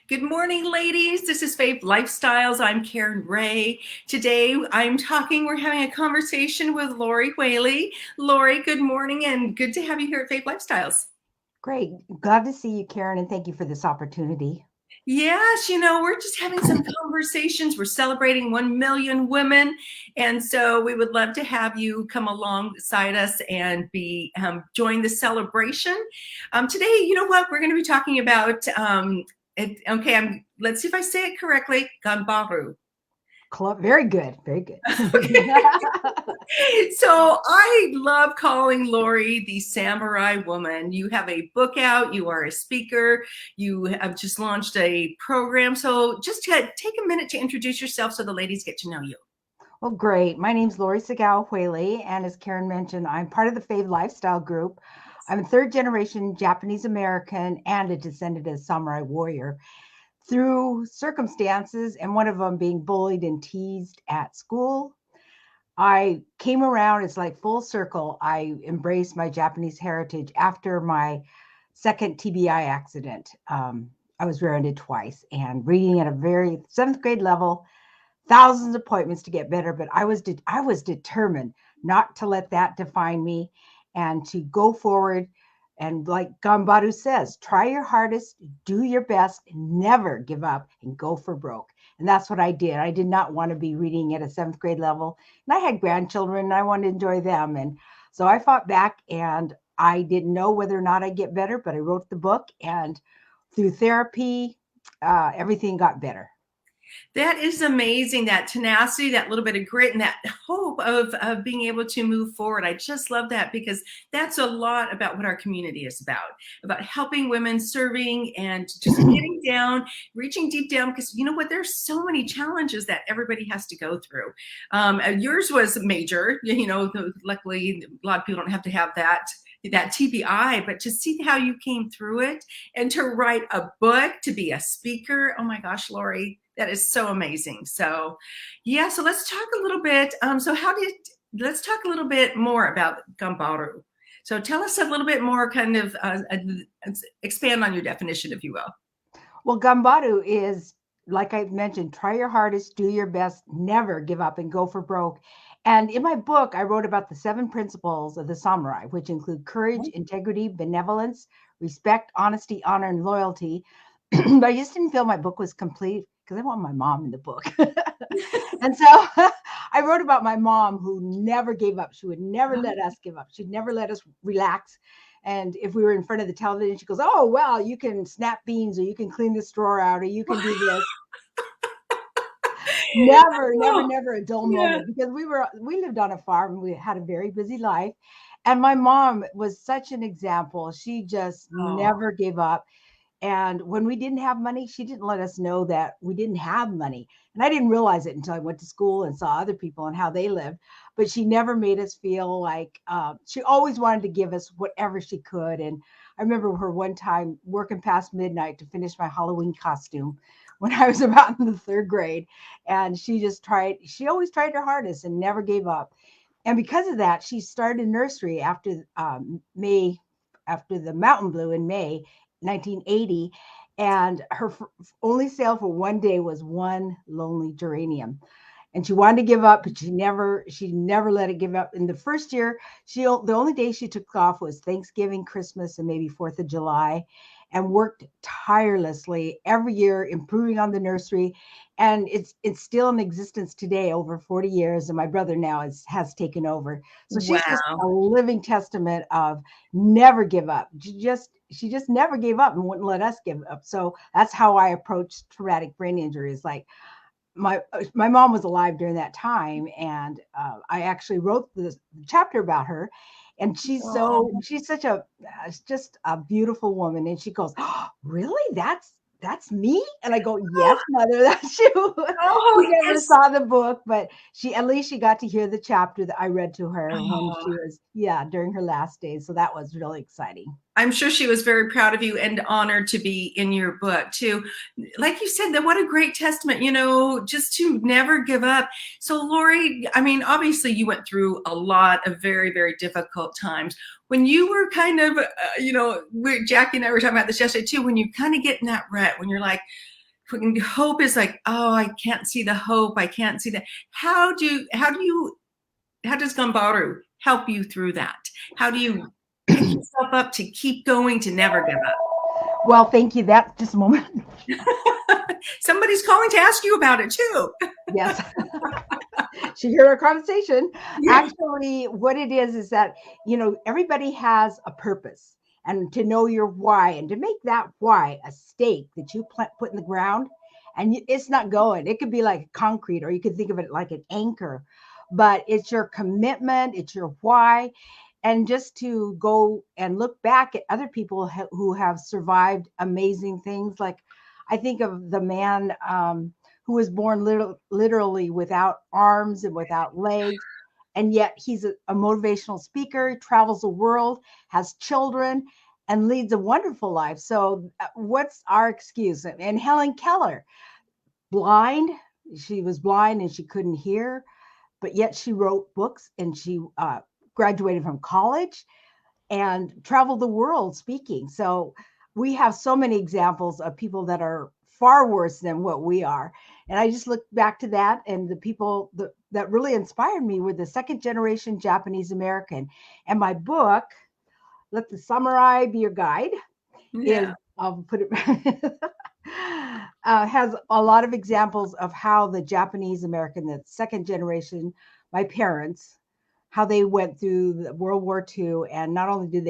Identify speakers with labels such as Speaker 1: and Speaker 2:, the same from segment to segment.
Speaker 1: Good morning, ladies. This is Faith Lifestyles. I'm Karen Ray. Today we're having a conversation with Lori Whaley. Lori, good morning and good to have you here at Faith Lifestyles.
Speaker 2: Great. Glad to see you, Karen, and thank you for this opportunity.
Speaker 1: Yes, we're just having some conversations. We're celebrating 1 million women. And so we would love to have you come alongside us and join the celebration. Today, you know what? We're going to be talking about, let's see if I say it correctly, Ganbaru.
Speaker 2: Very good. Very good.
Speaker 1: So I love calling Lori the samurai woman. You have a book out, you are a speaker, you have just launched a program. So just take a minute to introduce yourself so the ladies get to know you.
Speaker 2: Well, great. My name's Lori Sagao Whaley, and as Karen mentioned, I'm part of the Fave Lifestyle Group. I'm a third generation Japanese American and a descendant of samurai warrior. Through circumstances, and one of them being bullied and teased at school, I came around. It's like full circle. I embraced my Japanese heritage after my second TBI accident. I was rear-ended twice and reading at a very seventh grade level, thousands of appointments to get better. But I was determined not to let that define me and to go forward. And like Ganbaru says, try your hardest, do your best, never give up, and go for broke. And that's what I did. I did not want to be reading at a seventh grade level. And I had grandchildren and I wanted to enjoy them. And so I fought back, and I didn't know whether or not I'd get better, but I wrote the book, and through therapy, everything got better.
Speaker 1: That is amazing, that tenacity, that little bit of grit, and that hope of being able to move forward. I just love that because that's a lot about what our community is about helping women, serving, and just getting down, reaching deep down, because you know what? There's so many challenges that everybody has to go through. Yours was major, luckily a lot of people don't have to have that TBI, but to see how you came through it and to write a book, to be a speaker. Oh my gosh, Lori, that is so amazing. So, yeah, so let's talk a little bit. Let's talk a little bit more about Ganbaru. So tell us a little bit more, expand on your definition, if you will.
Speaker 2: Well, Ganbaru is, like I mentioned, try your hardest, do your best, never give up, and go for broke. And in my book, I wrote about the 7 principles of the samurai, which include courage, integrity, benevolence, respect, honesty, honor, and loyalty. But I just didn't feel my book was complete because I want my mom in the book. And so I wrote about my mom who never gave up. She would never let us give up. She'd never let us relax. And if we were in front of the television, she goes, "Oh, well, you can snap beans, or you can clean this drawer out, or you can do this." Never, never,
Speaker 1: Oh,
Speaker 2: never a dull
Speaker 1: yeah.
Speaker 2: moment, because we lived on a farm. We had a very busy life. And my mom was such an example. She just
Speaker 1: Oh,
Speaker 2: never gave up. And when we didn't have money, she didn't let us know that we didn't have money. And I didn't realize it until I went to school and saw other people and how they lived. But she never made us feel like she always wanted to give us whatever she could. And I remember her one time working past midnight to finish my Halloween costume when I was about in the 3rd grade. And she always tried her hardest and never gave up. And because of that, she started a nursery after after the mountain blew in May 1980, and her only sale for one day was one lonely geranium. And she wanted to give up, but she never let it give up. In the first year, the only day she took off was Thanksgiving, Christmas, and maybe 4th of July, and worked tirelessly every year, improving on the nursery. And it's still in existence today, over 40 years. And my brother now has taken over. So she's just
Speaker 1: wow.
Speaker 2: a living testament of never give up. She just never gave up and wouldn't let us give up. So that's how I approach traumatic brain injury. Is like, my mom was alive during that time, and I actually wrote this chapter about her. And
Speaker 1: Oh,
Speaker 2: she's such a just a beautiful woman. And she goes, "Oh, really? That's me?" And I go, "Yes, mother, that's you."
Speaker 1: oh,
Speaker 2: She never
Speaker 1: yes.
Speaker 2: saw the book, but at least she got to hear the chapter that I read to her when
Speaker 1: Oh,
Speaker 2: she was, during her last days. So that was really exciting.
Speaker 1: I'm sure she was very proud of you and honored to be in your book too. Like you said, that what a great testament, just to never give up. So Lori, I mean, obviously you went through a lot of very, very difficult times. When you were kind of, Jackie and I were talking about this yesterday too, when you kind of get in that rut, when you're like, when hope is like, oh, I can't see the hope. I can't see that. How does Ganbaru help you through that? How do you pick yourself up to keep going, to never give
Speaker 2: Well, thank you. That just a moment.
Speaker 1: up? Somebody's calling to ask you about it too.
Speaker 2: Yes. She heard our conversation.
Speaker 1: Yeah.
Speaker 2: Actually, what it is that, everybody has a purpose, and to know your why and to make that why a stake that you put in the ground, and it's not going. It could be like concrete, or you could think of it like an anchor, but it's your commitment, it's your why. And just to go and look back at other people who have survived amazing things. Like I think of the man who was born literally without arms and without legs. And yet he's a motivational speaker, travels the world, has children, and leads a wonderful life. So, what's our excuse? And Helen Keller, blind, she was blind and she couldn't hear, but yet she wrote books and she graduated from college and traveled the world speaking. So we have so many examples of people that are far worse than what we are. And I just look back to that, and the people that really inspired me were the second generation Japanese American. And my book, Let the Samurai Be Your Guide, is,
Speaker 1: Yeah.
Speaker 2: I'll put it, has a lot of examples of how the Japanese American, the second generation, my parents, how they went through the World War II. And not only did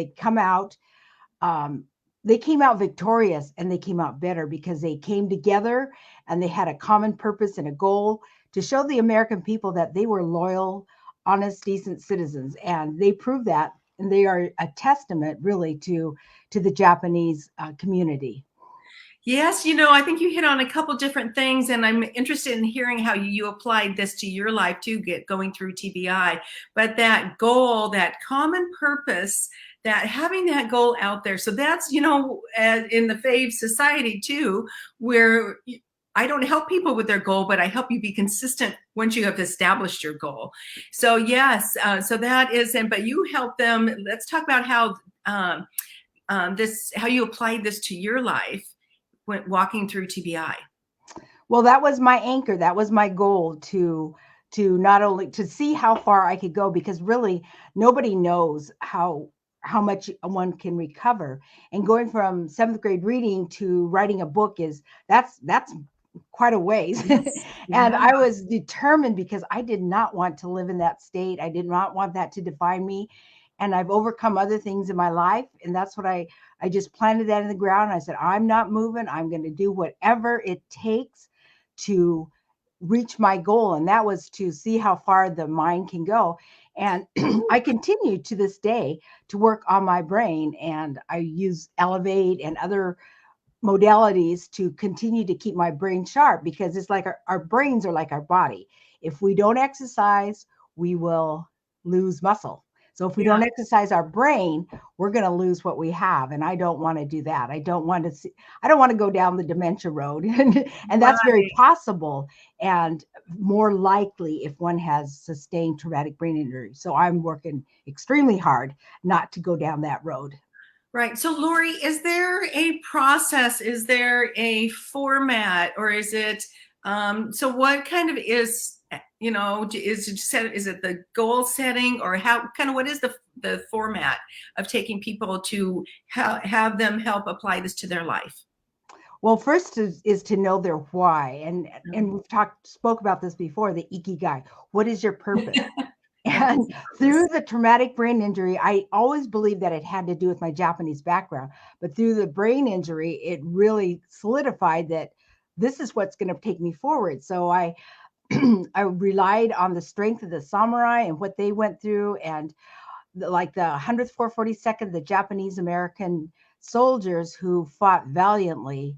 Speaker 2: um, they came out victorious, and they came out better because they came together and they had a common purpose and a goal to show the American people that they were loyal, honest, decent citizens. And they proved that. And they are a testament really to the Japanese community.
Speaker 1: Yes, I think you hit on a couple different things, and I'm interested in hearing how you applied this to your life too, going through TBI. But that goal, that common purpose, that having that goal out there. So that's, in the fave society too, where I don't help people with their goal, but I help you be consistent once you have established your goal. So yes, so that is, and but you help them. Let's talk about how how you applied this to your life when walking through TBI.
Speaker 2: Well, that was my anchor. That was my goal to not only to see how far I could go, because really nobody knows how much one can recover. And going from seventh grade reading to writing a book that's quite a ways.
Speaker 1: Yes.
Speaker 2: And
Speaker 1: Yeah.
Speaker 2: I was determined because I did not want to live in that state. I did not want that to define me. And I've overcome other things in my life. And that's what I just planted that in the ground. I said, I'm not moving. I'm going to do whatever it takes to reach my goal. And that was to see how far the mind can go. And I continue to this day to work on my brain, and I use Elevate and other modalities to continue to keep my brain sharp, because it's like our brains are like our body. If we don't exercise, we will lose muscle. So if we don't
Speaker 1: Yeah.
Speaker 2: exercise our brain, we're going to lose what we have. And I don't want to do that. I don't want to go down the dementia road. And that's very
Speaker 1: Right.
Speaker 2: possible and more likely if one has sustained traumatic brain injury. So I'm working extremely hard not to go down that road.
Speaker 1: Right. So, Lori, is there a process? Is there a format, or is it? So, what kind of is is it the goal setting, or how kind of what is the format of taking people to have them help apply this to their life?
Speaker 2: Well, first is to know their why. And we've spoke about this before, the ikigai. What is your purpose?
Speaker 1: What
Speaker 2: And
Speaker 1: is the purpose?
Speaker 2: through the traumatic brain injury, I always believed that it had to do with my Japanese background. But through the brain injury, it really solidified that this is what's going to take me forward. So I I relied on the strength of the samurai and what they went through, and like the 100th 442nd, the Japanese American soldiers who fought valiantly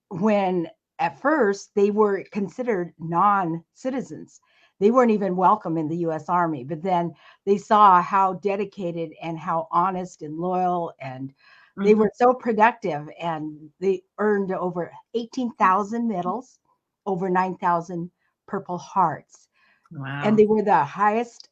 Speaker 2: when at first they were considered non-citizens. they weren't even welcome in the US Army. But then they saw how dedicated and how honest and loyal, and they
Speaker 1: Mhm.
Speaker 2: were so productive, and they earned over 18,000 medals, over 9,000 Purple Hearts. And
Speaker 1: Wow.
Speaker 2: they were the highest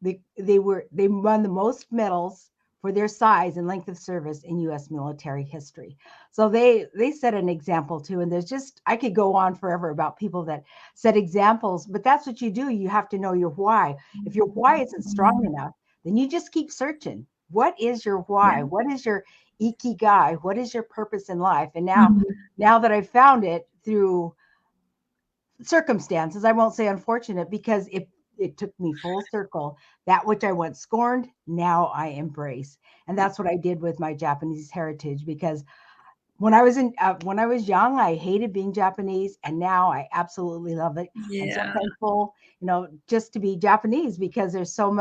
Speaker 2: they won the most medals for their size and length of service in U.S. military history. So they set an example too. And there's just I could go on forever about people that set examples, but that's what you do. You have to know your why. If your why isn't strong enough, then you just keep searching. What is your
Speaker 1: Yeah.
Speaker 2: why? What is your ikigai? What is your purpose in life? And
Speaker 1: Mhm.
Speaker 2: now that I've found it through circumstances, I won't say unfortunate, because it took me full circle. That which I once scorned, now I embrace. And that's what I did with my Japanese heritage, because when I was young, I hated being Japanese, and now I absolutely love it. I'm so
Speaker 1: Yeah.
Speaker 2: thankful, just to be Japanese, because there's so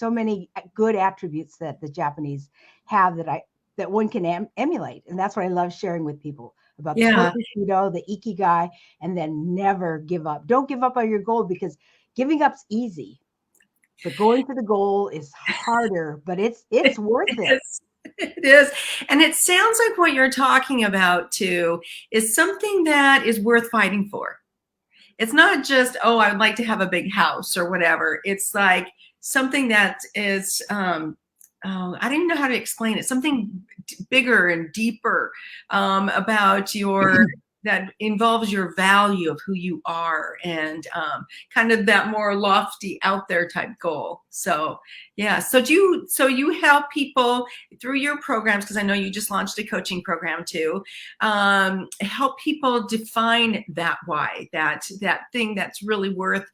Speaker 2: many good attributes that the Japanese have that one can emulate, and that's what I love sharing with people about the
Speaker 1: Yeah.
Speaker 2: purpose, the ikigai, and then never give up. Don't give up on your goal, because giving up's easy, but going for the goal is harder, but it's worth
Speaker 1: It
Speaker 2: it.
Speaker 1: is. It is. And it sounds like what you're talking about too is something that is worth fighting for. It's not just, oh, I would like to have a big house or whatever. It's like something that is, oh, I don't even know how to explain it. Something bigger and deeper about your that involves your value of who you are, and kind of that more lofty out there type goal. So yeah, so you help people through your programs, because I know you just launched a coaching program too, help people define that why, that thing that's really worth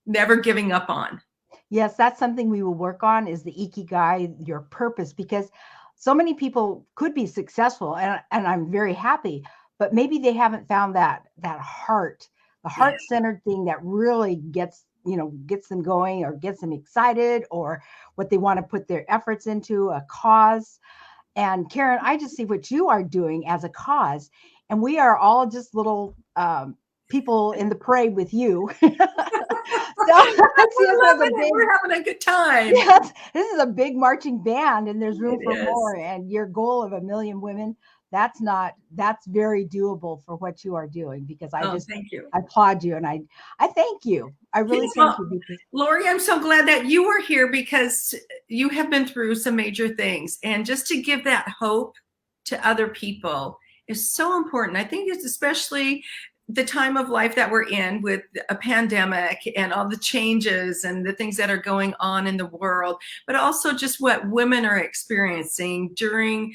Speaker 1: never giving up on.
Speaker 2: Yes, that's something we will work on, is the ikigai, your purpose, because so many people could be successful, and I'm very happy, but maybe they haven't found that the
Speaker 1: Yeah.
Speaker 2: heart-centered thing that really gets them going, or gets them excited, or what they want to put their efforts into, a cause. And Karen, I just see what you are doing as a cause, and we are all just little people in the parade with you. So I see us
Speaker 1: We're
Speaker 2: as a
Speaker 1: loving it.
Speaker 2: big,
Speaker 1: We're having a good time.
Speaker 2: yes, this is a big marching band, and there's room
Speaker 1: It
Speaker 2: for
Speaker 1: is.
Speaker 2: more. And your goal of 1 million women, that's very doable for what you are doing, because
Speaker 1: Oh, thank you.
Speaker 2: I applaud you, and I thank you. I really
Speaker 1: Yes,
Speaker 2: thank
Speaker 1: well,
Speaker 2: you, because
Speaker 1: Lori, I'm so glad that you were here because you have been through some major things. And just to give that hope to other people is so important. I think it's especially the time of life that we're in with a pandemic and all the changes and the things that are going on in the world, but also just what women are experiencing during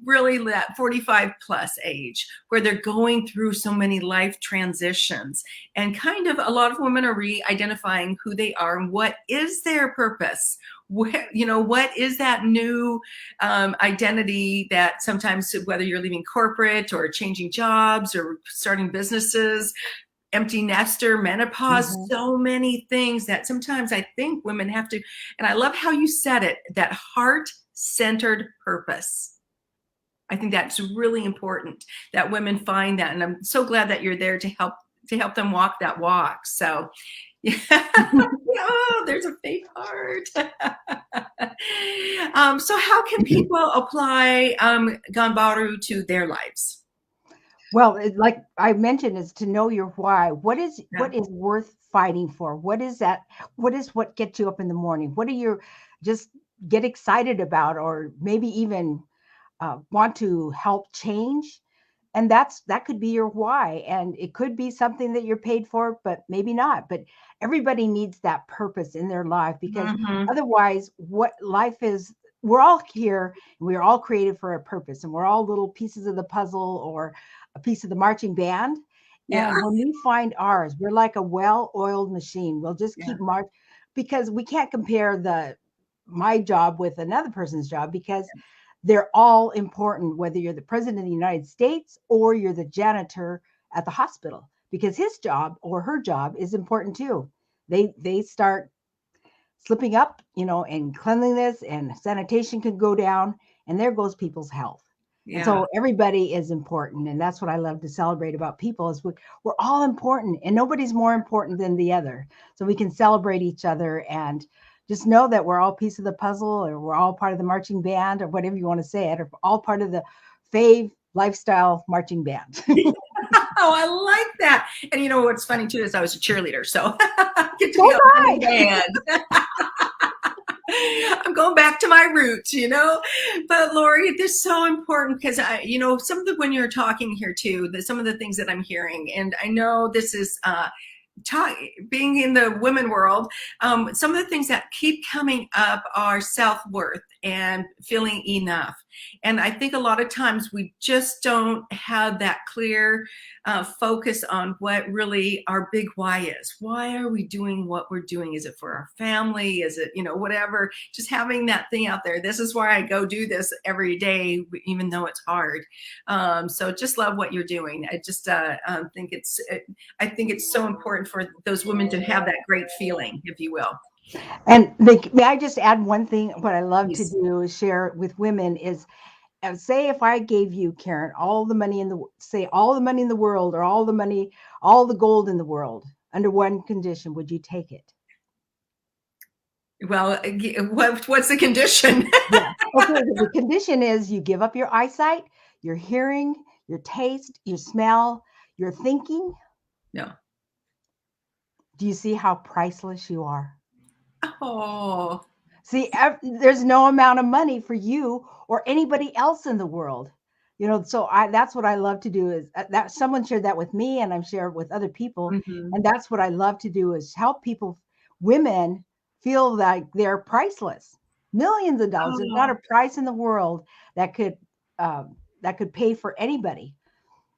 Speaker 1: really that 45 plus age, where they're going through so many life transitions. And kind of a lot of women are re-identifying who they are and what is their purpose. What is that new identity that sometimes, whether you're leaving corporate or changing jobs or starting businesses, empty nester, menopause,
Speaker 2: Mhm.
Speaker 1: so many things that sometimes I think women have to. And I love how you said it, that heart-centered purpose. I think that's really important that women find that. And I'm so glad that you're there to help them walk that walk. So yeah. Oh, there's a fake heart. So how can people apply Ganbaru to their lives?
Speaker 2: Well, like I mentioned, is to know your why.
Speaker 1: Yeah.
Speaker 2: What is worth fighting for? What is that? What gets you up in the morning? What do you just get excited about, or maybe even want to help change? And that could be your why, and it could be something that you're paid for, but maybe not. But everybody needs that purpose in their life, because
Speaker 1: Mm-hmm.
Speaker 2: otherwise, what life is, we're all here, and we're all created for a purpose, and we're all little pieces of the puzzle, or a piece of the marching band.
Speaker 1: Yeah.
Speaker 2: And when we find ours, we're like a well-oiled machine. We'll just
Speaker 1: Yeah.
Speaker 2: keep march, because we can't compare the my job with another person's job, because they're all important, whether you're the president of the United States or you're the janitor at the hospital, because his job or her job is important too. They start slipping up, and cleanliness and sanitation can go down, and there goes people's health. And
Speaker 1: Yeah.
Speaker 2: so everybody is important. And that's what I love to celebrate about people is we're all important and nobody's more important than the other. So we can celebrate each other and just know that we're all a piece of the puzzle, or we're all part of the marching band, or whatever you want to say it, or all part of the Fave lifestyle marching band.
Speaker 1: Oh, I like that. And you know what's funny too is I was a cheerleader, so I get to
Speaker 2: So
Speaker 1: be on
Speaker 2: was
Speaker 1: the band. I'm going back to my roots, you know. But Lori, this is so important because some of the when you're talking here too, some of the things that I'm hearing, and I know this is being in the women world, some of the things that keep coming up are self-worth and feeling enough. And I think a lot of times we just don't have that clear focus on what really our big why is. Why are we doing what we're doing? Is it for our family? Is it, whatever? Just having that thing out there. This is why I go do this every day, even though it's hard. So just love what you're doing. I just I think it's so important for those women to have that great feeling, if you will.
Speaker 2: And may I just add one thing? What I love to
Speaker 1: Please.
Speaker 2: do is share with women is, say if I gave you, Karen, all the money in the world, or all the gold in the world, under one condition, would you take it?
Speaker 1: Well, what's the condition?
Speaker 2: Yeah. Okay. The condition is you give up your eyesight, your hearing, your taste, your smell, your thinking.
Speaker 1: No.
Speaker 2: Do you see how priceless you are?
Speaker 1: Oh,
Speaker 2: See, there's no amount of money for you or anybody else in the world. So that's what I love to do is that someone shared that with me, and I'm sharing with other people.
Speaker 1: mhm.
Speaker 2: And that's what I love to do is help people, women, feel like they're priceless. Millions of dollars. There's not
Speaker 1: Oh,
Speaker 2: a price in the world that could pay for anybody.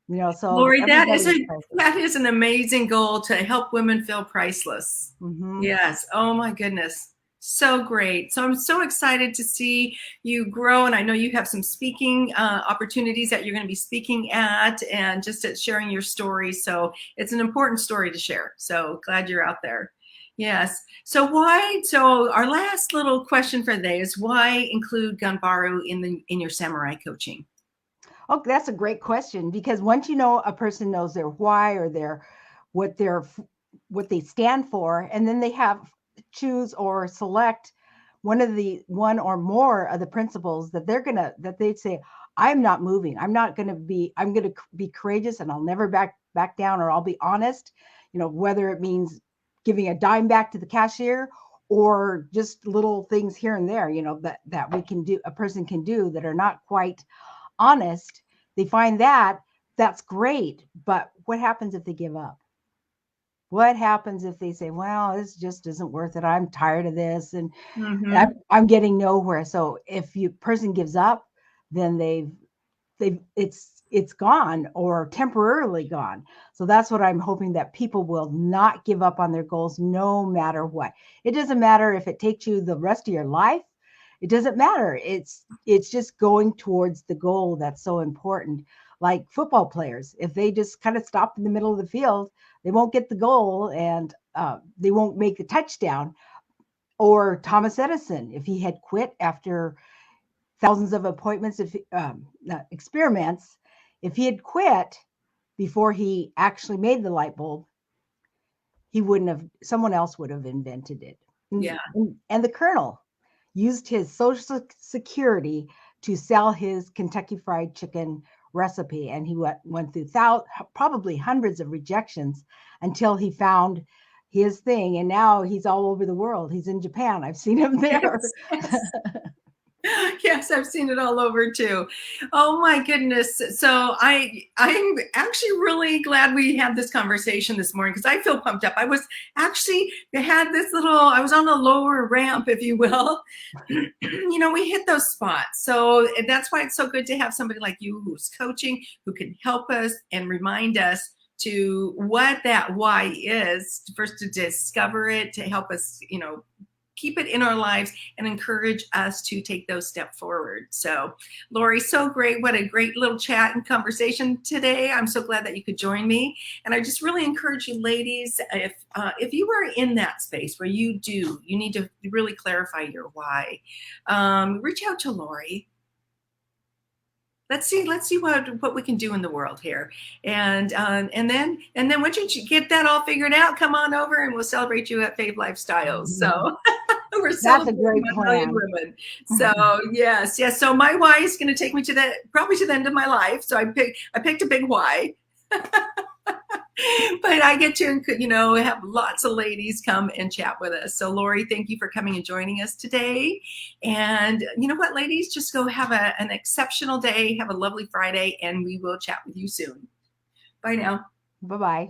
Speaker 2: So
Speaker 1: Lori,
Speaker 2: everybody is priceless.
Speaker 1: that is an amazing goal to help women feel priceless.
Speaker 2: Hmm.
Speaker 1: Yes. Oh my goodness. So great. So I'm so excited to see you grow. And I know you have some speaking opportunities that you're going to be speaking at and just at sharing your story. So it's an important story to share. So glad you're out there. Yes. So our last little question for today is why include Ganbaru in your samurai coaching?
Speaker 2: Oh, that's a great question, because once a person knows their why, or what their what they stand for, and then they have choose or select one or more of the principles that they'd say, I'm not moving. I'm going to be courageous, and I'll never back down, or I'll be honest, whether it means giving a dime back to the cashier, or just little things here and there, that a person can do that are not quite honest. They find that's great. But what happens if they give up? What happens if they say, well, this just isn't worth it? I'm tired of this, and
Speaker 1: Mm-hmm.
Speaker 2: I'm getting nowhere. So if you person gives up, then it's gone, or temporarily gone. So that's what I'm hoping, that people will not give up on their goals no matter what. It doesn't matter if it takes you the rest of your life. It doesn't matter. It's just going towards the goal that's so important. Like football players, if they just kind of stop in the middle of the field, they won't get the goal, and they won't make the touchdown. Or Thomas Edison, if he had quit after thousands of appointments, experiments, if he had quit before he actually made the light bulb, he wouldn't have. Someone else would have invented it.
Speaker 1: Yeah.
Speaker 2: And the Colonel used his Social Security to sell his Kentucky Fried Chicken recipe, and he went through probably hundreds of rejections until he found his thing. And now he's all over the world. He's in Japan. I've seen him there.
Speaker 1: Yes. Yes. Yes, I've seen it all over too. Oh my goodness. So I'm actually really glad we had this conversation this morning because I feel pumped up. I was actually had this I was on the lower ramp, if you will. We hit those spots. So that's why it's so good to have somebody like you who's coaching, who can help us and remind us to what that why is, first to discover it, to help us, keep it in our lives and encourage us to take those steps forward. So, Lori, so great. What a great little chat and conversation today. I'm so glad that you could join me. And I just really encourage you, ladies, if you are in that space where you need to really clarify your why, reach out to Lori. let's see what we can do in the world here. And then once you get that all figured out, come on over and we'll celebrate you at Fave Lifestyles. So we're
Speaker 2: That's a
Speaker 1: celebrating
Speaker 2: great
Speaker 1: 1 million
Speaker 2: plan.
Speaker 1: women. So yes. So my why is going to take me to probably to the end of my life. So I picked a big why. But I get to, have lots of ladies come and chat with us. So Lori, thank you for coming and joining us today. And you know what, ladies, just go have an exceptional day. Have a lovely Friday, and we will chat with you soon. Bye now.
Speaker 2: Bye-bye.